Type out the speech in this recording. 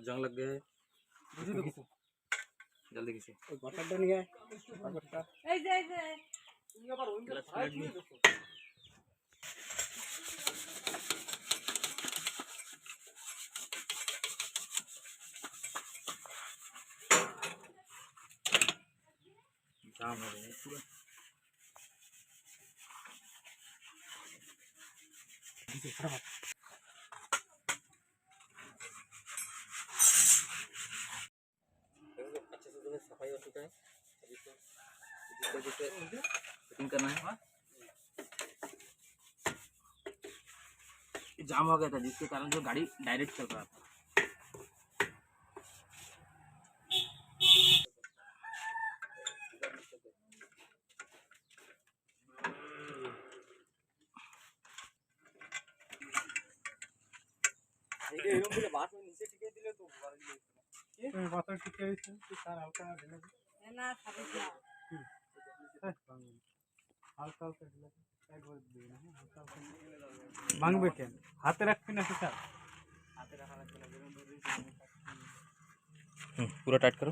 जंग लग गया है। जल्दी किसी बटरটা নিয়ে বটরটা এই যে তুমি আবার ওই দিকে ফ্রাই করে দেখো जाम हो रहा है पूरा। अच्छे से जो है सफाई हो चुका है। अभी तो जिससे फिटिंग करना है। जाम हो गया था जिसके कारण जो गाड़ी डायरेक्ट चल रहा था। ये एरम बोले बात में नीचे टिके दिले तो बाहर दिले ये बात टिके दिले तो सर हल्का दिले ना खाली जा हल्का हल्का दिले काय बोल दिले ना हल्का हल्का मांगबे केन हाथे रखबी ना सर हाथे रखा ना पूरा टाइट करो।